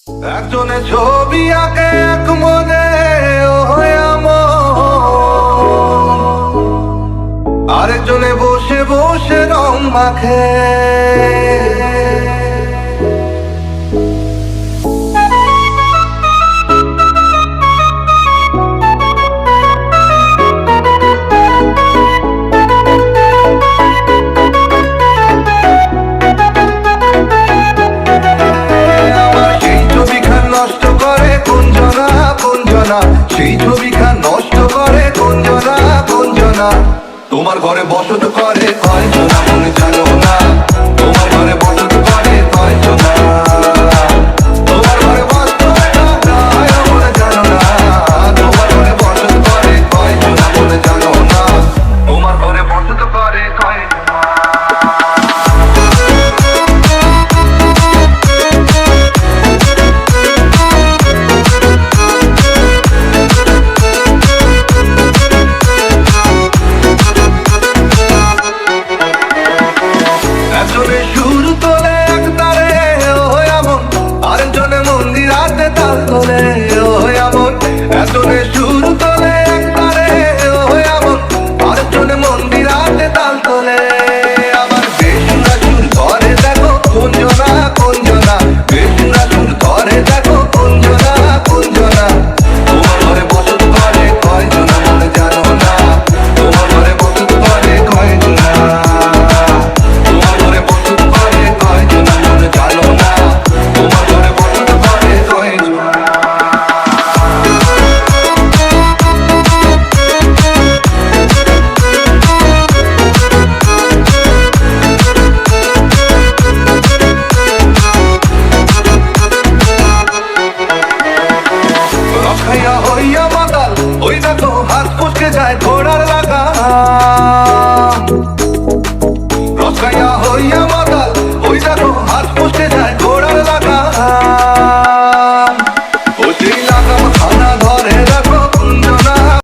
একজনে ছবি আঁকে এক মনে আরেকজনে বসে বসে রং মাখে। সেই ছবিখান নষ্ট করে কোনজনা কোনজনা। তোমার ঘরে বসত করে কয়জনা মনে জানো না। তোমার ঘরে বসত করে কয়জনা। তোমার ঘরে বসত মনে জানো না। তোমার ঘরে বসত করে কয়জনা মনে জানো না। তোমার ঘরে বসত করে কয়জনা। একজনে সুর তোলে এক তারে এমন, আরেকজনে মন্দিরাতে তাল তোলে। আবার বেসুরা সুর ধরে দেখো কোনজনা কোনজনা। বেসুরা সুর ধরে দেখো কোনজনা কোনজনা। তোমার ঘরে বসত করে কয়জনা মনে জানো না। তোমার ঘরে বসত করে কয়জনা। তোমার ঘরে বসত করে কয়জনা মনে জানো না। তোমার ঘরে বসত করে কয়জনা। হইয়া মাতাল ওই দেখো হাত ফসকে যায়।